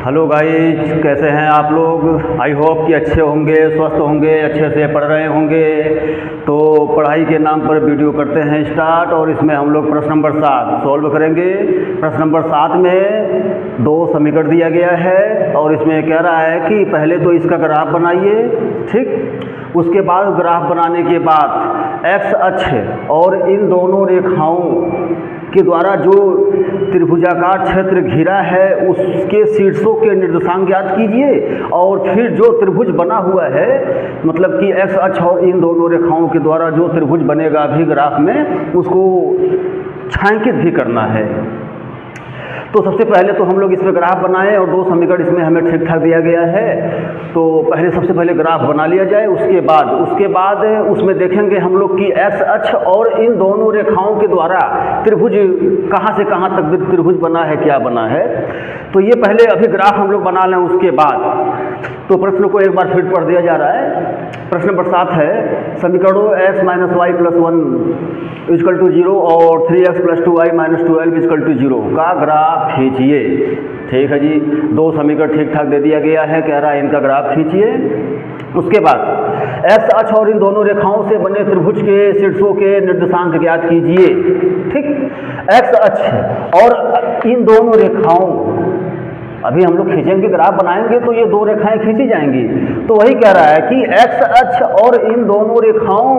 Hello guys, कैसे हैं आप लोग। आई होप कि अच्छे होंगे, स्वस्थ होंगे, अच्छे से पढ़ रहे होंगे। तो पढ़ाई के नाम पर वीडियो करते हैं स्टार्ट, और इसमें हम लोग प्रश्न नंबर 7 सॉल्व करेंगे। प्रश्न नंबर 7 में 2 समीकरण दिया गया है और इसमें कह रहा है कि पहले तो इसका ग्राफ बनाइए, ठीक। उसके बाद ग्राफ बनाने के बाद एक्स अक्ष और इन दोनों रेखाओं के द्वारा जो त्रिभुजाकार क्षेत्र घिरा है उसके शीर्षों के निर्देशांक ज्ञात कीजिए, और फिर जो त्रिभुज बना हुआ है, मतलब कि एक्स अक्ष और इन दोनों रेखाओं के द्वारा जो त्रिभुज बनेगा भी ग्राफ में, उसको छायांकित भी करना है। तो सबसे पहले तो हम लोग इस पर ग्राफ बनाएं, और 2 समीकरण इसमें हमें ठीक ठाक दिया गया है। तो सबसे पहले ग्राफ बना लिया जाए। उसके बाद उसमें देखेंगे हम लोग कि एक्स अक्ष और इन दोनों रेखाओं के द्वारा त्रिभुज कहाँ से कहाँ तक त्रिभुज बना है, क्या बना है। तो ये पहले अभी ग्राफ हम लोग बना लें। उसके बाद तो प्रश्न को एक बार फिर पढ़ दिया जा रहा है। प्रश्न नंबर 7 है, समीकरणों x - y + 1 = 0 और 3x + 2y - 12 = 0 का ग्राफ खींचिए। ठीक है जी, 2 समीकरण ठीक ठाक दे दिया गया है, कह रहा है इनका ग्राफ खींचिए। उसके बाद एक्स अक्ष और इन दोनों रेखाओं से बने त्रिभुज के शीर्षों के निर्देशांक ज्ञात कीजिए। ठीक, एक्स अक्ष और इन दोनों रेखाओं, अभी हम लोग खींचेंगे, ग्राफ बनाएंगे तो ये 2 रेखाएं खींची जाएंगी। तो वही कह रहा है कि एक्स अक्ष और इन दोनों रेखाओं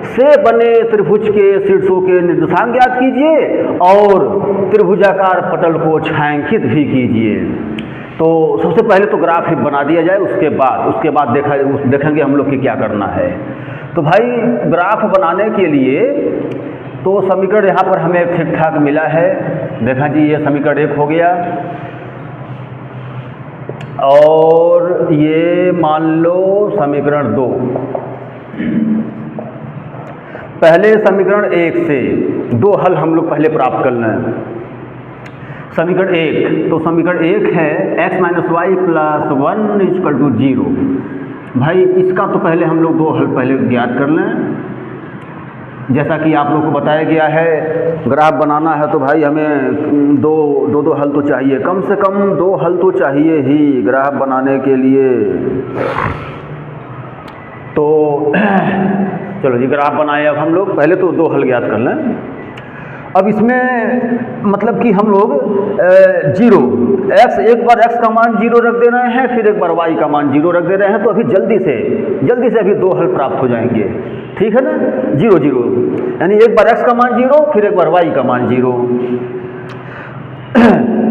से बने त्रिभुज के शीर्षों के निर्देशांक ज्ञात कीजिए और त्रिभुजाकार पटल को छायांकित भी कीजिए। तो सबसे पहले तो ग्राफ बना दिया जाए, उसके बाद देखेंगे हम लोग कि क्या करना है। तो भाई ग्राफ बनाने के लिए तो समीकरण यहाँ पर हमें ठीक ठाक मिला है। देखा जी, ये समीकरण 1 हो गया, और ये मान लो समीकरण 2। पहले समीकरण 1 से 2 हल हम लोग पहले प्राप्त कर लें। समीकरण 1, तो समीकरण 1 है x - y + 1 = 0। भाई इसका तो पहले हम लोग 2 हल पहले ज्ञात कर लें। जैसा कि आप लोग को बताया गया है, ग्राफ बनाना है तो भाई हमें दो हल तो चाहिए, कम से कम 2 हल तो चाहिए ही ग्राफ बनाने के लिए। तो चलो जी, ग्राफ बनाए। अब हम लोग पहले तो 2 हल ज्ञात कर लें। अब इसमें मतलब कि हम लोग 0 x, एक बार x का मान 0 रख दे रहे हैं, फिर एक बार y का मान 0 रख दे रहे हैं। तो अभी जल्दी से अभी 2 हल प्राप्त हो जाएंगे, ठीक है ना। 0 0 यानी एक बार x का मान 0, फिर एक बार y का मान 0।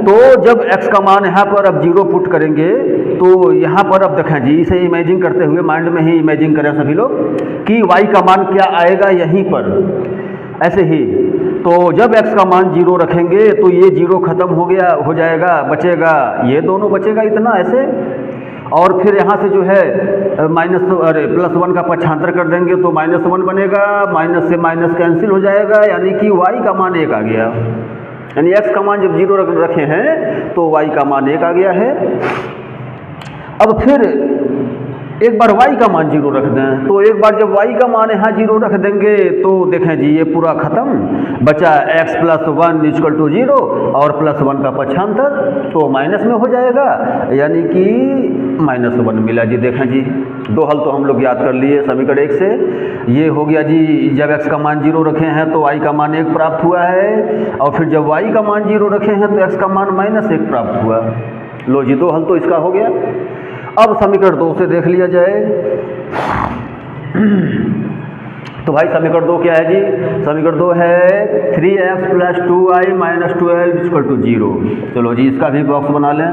तो जब x का मान यहाँ पर अब 0 पुट करेंगे तो यहाँ पर अब देखें जी, इसे इमेजिन करते हुए माइंड में ही इमेजिन करें सभी लोग कि y का मान क्या आएगा यहीं पर, ऐसे ही। तो जब x का मान 0 रखेंगे तो ये 0 खत्म हो जाएगा, बचेगा ये दोनों, बचेगा इतना ऐसे। और फिर यहाँ से जो है +1 का पक्षांतर कर देंगे तो -1 बनेगा, माइनस से माइनस कैंसिल हो जाएगा, यानी कि y का मान 1 आ गया। यानी x का मान जब 0 रखे हैं तो y का मान 1 आ गया है। अब फिर एक बार y का मान 0 रख दें, तो एक बार जब y का मान यहाँ 0 रख देंगे तो देखें जी ये पूरा ख़त्म, बचा x + 1 = 0 और +1 का पक्षांतर तो माइनस में हो जाएगा, यानी कि -1 मिला जी। देखें जी, 2 हल तो हम लोग याद कर लिए समीकरण 1 से। ये हो गया जी, जब x का मान 0 रखे हैं तो y का मान 1 प्राप्त हुआ है, और फिर जब y का मान 0 रखे हैं तो x का मान -1 प्राप्त हुआ। लो जी, 2 हल तो इसका हो गया। अब समीकरण 2 से देख लिया जाए। तो भाई समीकरण 2 क्या है जी? समीकरण 2 है 3x + 2y - 12 = 0। चलो जी, इसका भी बॉक्स बना लें,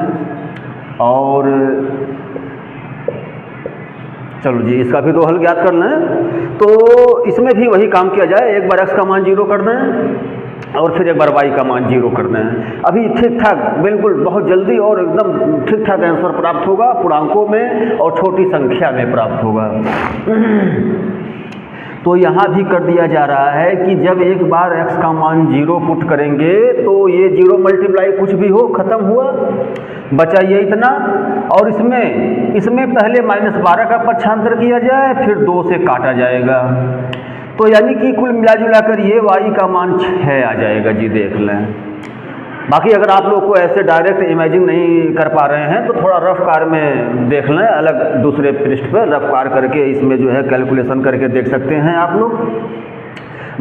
और चलो जी इसका भी 2 हल ज्ञात कर लें। तो इसमें भी वही काम किया जाए, एक बार x का मान 0 कर दें और फिर एक बार y का मान 0 कर दें। अभी ठीक ठाक, बिल्कुल बहुत जल्दी और एकदम ठीक ठाक आंसर प्राप्त होगा, पूर्णांकों में और छोटी संख्या में प्राप्त होगा। तो यहाँ भी कर दिया जा रहा है कि जब एक बार x का मान 0 पुट करेंगे तो ये 0 मल्टीप्लाई कुछ भी हो, खत्म हुआ, बचा ये इतना। और इसमें पहले -12 का पक्षांतर किया जाए, फिर 2 से काटा जाएगा, तो यानी कि कुल मिला जुला कर ये y का मान 6 आ जाएगा जी। देख लें बाकी अगर आप लोग को ऐसे डायरेक्ट इमेजिंग नहीं कर पा रहे हैं तो थोड़ा रफ कार में देख लें, अलग दूसरे पृष्ठ पर रफ कार करके इसमें जो है कैलकुलेशन करके देख सकते हैं आप लोग।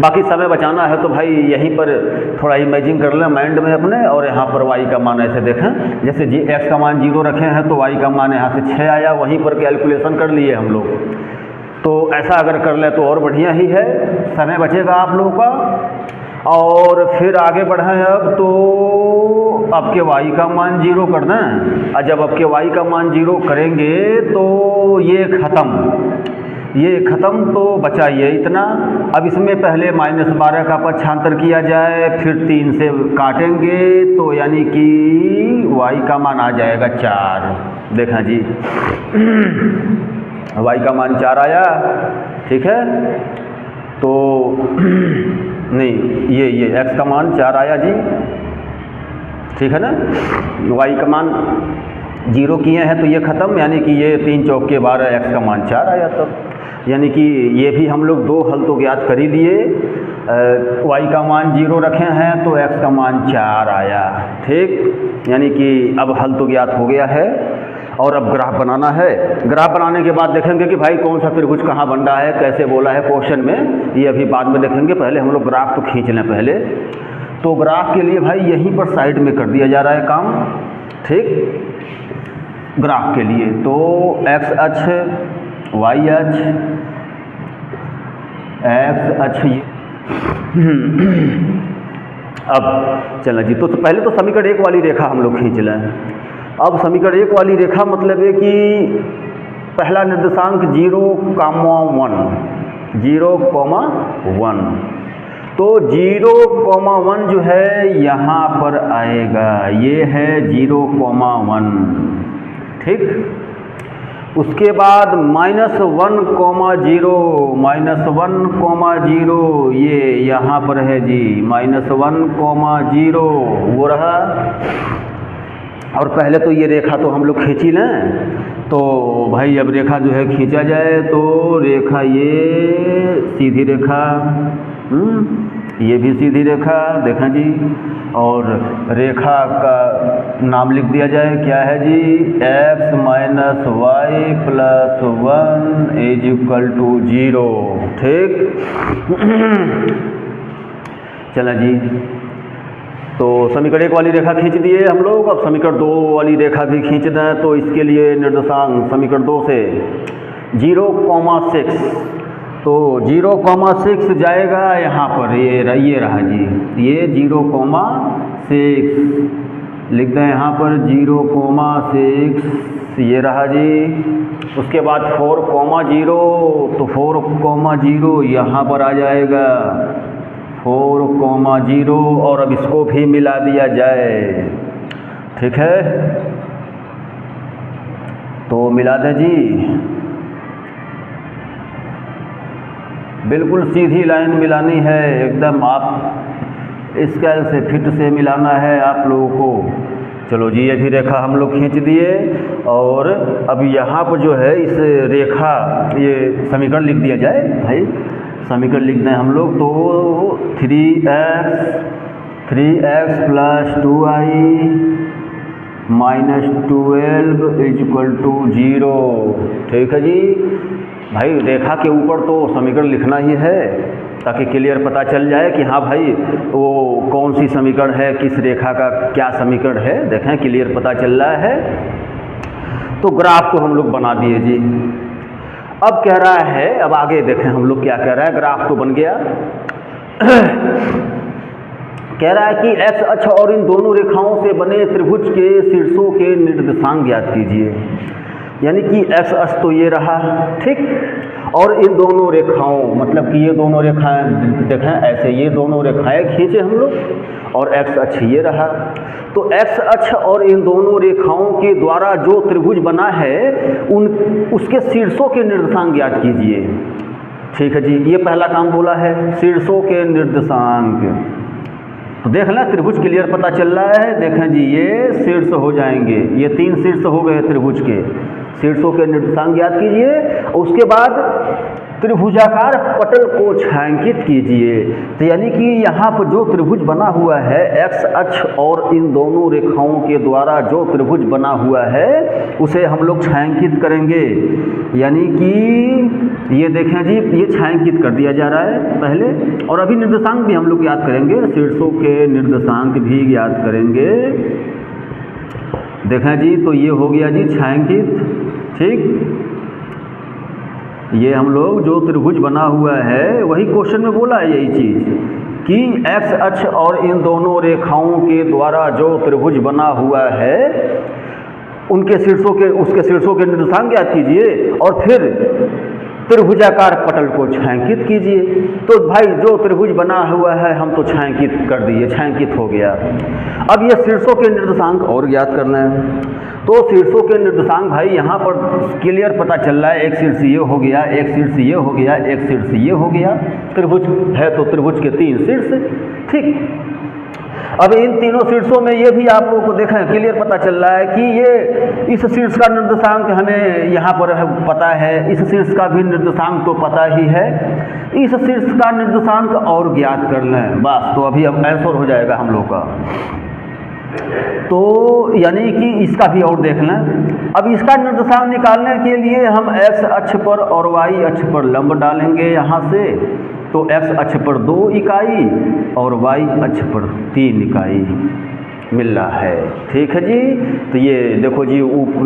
बाकी समय बचाना है तो भाई यहीं पर थोड़ा इमेजिंग कर लें माइंड में अपने, और यहाँ पर y का मान ऐसे देखें, जैसे जी x का मान 0 रखे हैं तो y का मान यहाँ से 6 आया, वहीं पर कैलकुलेशन कर लिए हम लोग। तो ऐसा अगर कर ले तो और बढ़िया ही है, समय बचेगा आप लोगों का। और फिर आगे बढ़ें अब तो आपके y का मान 0 कर दें, और जब आपके y का मान 0 करेंगे तो ये ख़त्म, तो बचा ये इतना। अब इसमें पहले -12 का पक्षांतर किया जाए, फिर 3 से काटेंगे तो यानी कि y का मान आ जाएगा 4। देखा जी y का मान 4 आया, ठीक है। तो नहीं, ये x का मान 4 आया जी, ठीक है ना। y का मान 0 किए हैं तो ये ख़त्म, यानी कि ये 3 चौक के 12, x का मान 4 आया। तब यानी कि ये भी हम लोग 2 हल तो ज्ञात कर ही लिए। y का मान 0 रखे हैं तो x का मान 4 आया, ठीक। यानी कि अब हल तो ज्ञात हो गया है, और अब ग्राफ बनाना है। ग्राफ बनाने के बाद देखेंगे कि भाई कौन सा त्रिभुज कहाँ बन रहा है, कैसे बोला है क्वेश्चन में, ये अभी बाद में देखेंगे। पहले हम लोग ग्राफ तो खींच लें पहले। तो ग्राफ के लिए भाई यहीं पर साइड में कर दिया जा रहा है काम, ठीक। ग्राफ के लिए तो x अक्ष, y अक्ष, x अक्ष ये अब चला जी। तो पहले तो समीकरण 1 वाली रेखा हम लोग खींच लें। अब समीकरण 1 वाली रेखा मतलब है कि पहला निर्देशांक 0,1, 0,1, तो 0,1 जो है यहाँ पर आएगा, ये है 0,1, ठीक। उसके बाद -1,0 ये यहाँ पर है जी, -1,0 वो रहा। और पहले तो ये रेखा तो हम लोग खींच ही लें। तो भाई अब रेखा जो है खींचा जाए तो रेखा ये सीधी रेखा, ये भी सीधी रेखा, देखा जी। और रेखा का नाम लिख दिया जाए, क्या है जी, x - y + 1 = 0, ठीक। चला जी, तो समीकरण 1 वाली रेखा खींच दिए हम लोग। अब समीकरण 2 वाली रेखा भी खींच दें। तो इसके लिए निर्देशांक समीकरण 2 से 0,6, तो 0,6 जाएगा यहाँ पर, ये रहा जी, ये 0,6 लिख दें यहाँ पर, 0,6 ये रहा जी। उसके बाद 4,0, तो 4,0 यहाँ पर आ जाएगा, 4,0, और अब इसको भी मिला दिया जाए, ठीक है। तो मिला दें जी, बिल्कुल सीधी लाइन मिलानी है एकदम, आप स्केल से फिट से मिलाना है आप लोगों को। चलो जी, ये भी रेखा हम लोग खींच दिए। और अब यहाँ पर जो है इस रेखा, ये समीकरण लिख दिया जाए भाई, समीकरण लिख दें हम लोग। तो 3x + 2y - 12 = 0, ठीक है जी। भाई रेखा के ऊपर तो समीकरण लिखना ही है ताकि क्लियर पता चल जाए कि हाँ भाई वो कौन सी समीकरण है, किस रेखा का क्या समीकरण है, देखें क्लियर पता चल रहा है। तो ग्राफ को हम लोग बना दिए जी। अब कह रहा है, अब आगे देखें हम लोग क्या कह रहा है। ग्राफ तो बन गया। कह रहा है कि x अक्ष और इन दोनों रेखाओं से बने त्रिभुज के शीर्षों के निर्देशांक ज्ञात कीजिए। यानी कि x अक्ष तो ये रहा, ठीक। और इन दोनों रेखाओं, मतलब कि ये दोनों रेखाएं देखें ऐसे, ये दोनों रेखाएं खींचे हम लोग, और x अक्ष ये रहा। तो x अक्ष और इन दोनों रेखाओं के द्वारा जो त्रिभुज बना है उसके शीर्षों के निर्देशांक ज्ञात कीजिए, ठीक है जी। ये पहला काम बोला है, शीर्षों के निर्देशांक। तो देख लें, त्रिभुज क्लियर पता चल रहा है। देखें जी, ये शीर्ष हो जाएंगे, ये 3 शीर्ष हो गए त्रिभुज के। शीर्षों के निर्देशांक ज्ञात कीजिए। उसके बाद त्रिभुजाकार पटल को छायांकित कीजिए। तो यानी कि यहाँ पर जो त्रिभुज बना हुआ है एक्स अक्ष और इन दोनों रेखाओं के द्वारा जो त्रिभुज बना हुआ है उसे हम लोग छायांकित करेंगे। यानी कि ये देखें जी, ये छायांकित कर दिया जा रहा है पहले, और अभी निर्देशांक भी हम लोग याद करेंगे, शीर्षों के निर्देशांक भी याद करेंगे। देखें जी, तो ये हो गया जी छायांकित, ठीक। ये हम लोग जो त्रिभुज बना हुआ है वही क्वेश्चन में बोला है यही चीज़ कि एक्स अक्ष और इन दोनों रेखाओं के द्वारा जो त्रिभुज बना हुआ है उनके उसके शीर्षों के निर्देशांक याद कीजिए और फिर त्रिभुजाकार पटल को छायांकित कीजिए। तो भाई जो त्रिभुज बना हुआ है हम तो छायांकित कर दिए, छायांकित हो गया। अब ये शीर्षों के निर्देशांक और ज्ञात करना है। तो शीर्षों के निर्देशांक भाई यहाँ पर क्लियर पता चल रहा है, एक शीर्ष ये हो गया, एक शीर्ष ये हो गया, एक शीर्ष ये हो गया। त्रिभुज है तो त्रिभुज के 3 शीर्ष, ठीक। अब इन तीनों शीर्षों में ये भी आप लोगों को देखें क्लियर पता चल रहा है कि ये इस शीर्ष का निर्देशांक हमें यहाँ पर पता है, इस शीर्ष का भी निर्देशांक तो पता ही है, इस शीर्ष का निर्देशांक और ज्ञात कर लें बस, तो अभी अब आंसर हो जाएगा हम लोग का। तो यानी कि इसका भी और देख लें। अब इसका निर्देशांक निकालने के लिए हम एक्स अक्ष पर और वाई अक्ष पर लंब डालेंगे यहाँ से, तो एक्स अक्ष पर 2 इकाई और वाई अक्ष पर 3 इकाई मिल रहा है, ठीक है जी। तो ये देखो जी,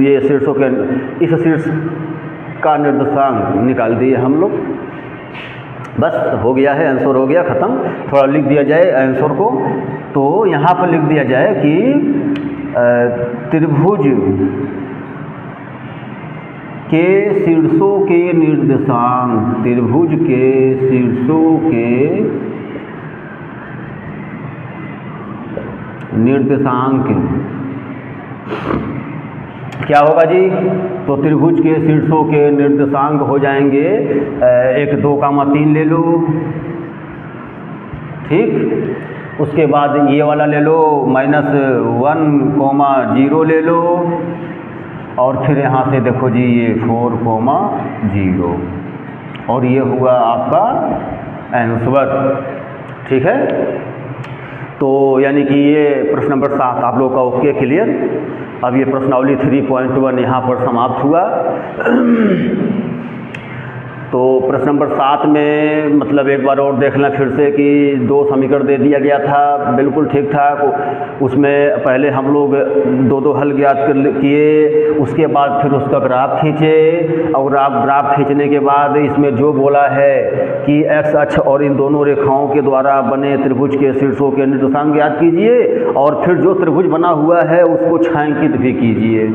ये शीर्षों के इस शीर्ष का निर्देशांक निकाल दिए हम लोग, बस हो गया है, आंसर हो गया, ख़त्म। थोड़ा लिख दिया जाए आंसर को, तो यहाँ पर लिख दिया जाए कि त्रिभुज के शीर्षों के निर्देशांक, त्रिभुज के शीर्षों के निर्देशांक क्या होगा जी? तो त्रिभुज के शीर्षों के निर्देशांक हो जाएंगे 1, 2, 3 ले लो, ठीक। उसके बाद ये वाला ले लो -1, 0 ले लो, और फिर यहाँ से देखो जी ये 4, 0, और ये हुआ आपका आंसर, ठीक है। तो यानी कि ये प्रश्न नंबर 7 आप लोग का ओके, क्लियर। अब ये प्रश्नावली 3.1 यहाँ पर समाप्त हुआ। तो प्रश्न नंबर 7 में मतलब एक बार और देख लें फिर से कि 2 समीकरण दे दिया गया था, बिल्कुल ठीक ठाक। उसमें पहले हम लोग 2 हल ज्ञात किए, उसके बाद फिर उसका ग्राफ खींचे, और ग्राफ खींचने के बाद इसमें जो बोला है कि एक्स अक्ष और इन दोनों रेखाओं के द्वारा बने त्रिभुज के शीर्षों के निर्देशांक ज्ञात कीजिए, और फिर जो त्रिभुज बना हुआ है उसको छायांकित भी कीजिए।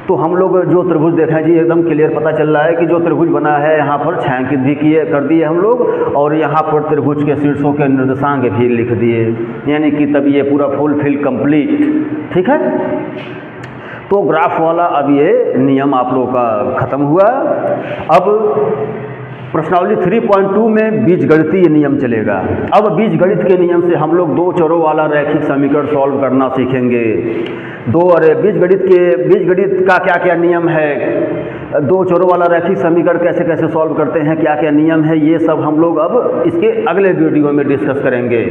तो हम लोग जो त्रिभुज देखें जी एकदम क्लियर पता चल रहा है कि जो त्रिभुज बना है यहाँ पर छायांकित भी कर दिए हम लोग, और यहाँ पर त्रिभुज के शीर्षों के निर्देशांक भी लिख दिए, यानी कि तब ये पूरा फुलफिल कंप्लीट, ठीक है। तो ग्राफ वाला अब ये नियम आप लोगों का ख़त्म हुआ। अब प्रश्नावली 3.2 में बीजगणितीय नियम चलेगा। अब बीजगणित के नियम से हम लोग 2 चरों वाला रैखिक समीकरण सॉल्व करना सीखेंगे। बीजगणित का क्या क्या नियम है, 2 चरों वाला रैखिक समीकरण कैसे कैसे सॉल्व करते हैं, क्या क्या नियम है, ये सब हम लोग अब इसके अगले वीडियो में डिस्कस करेंगे।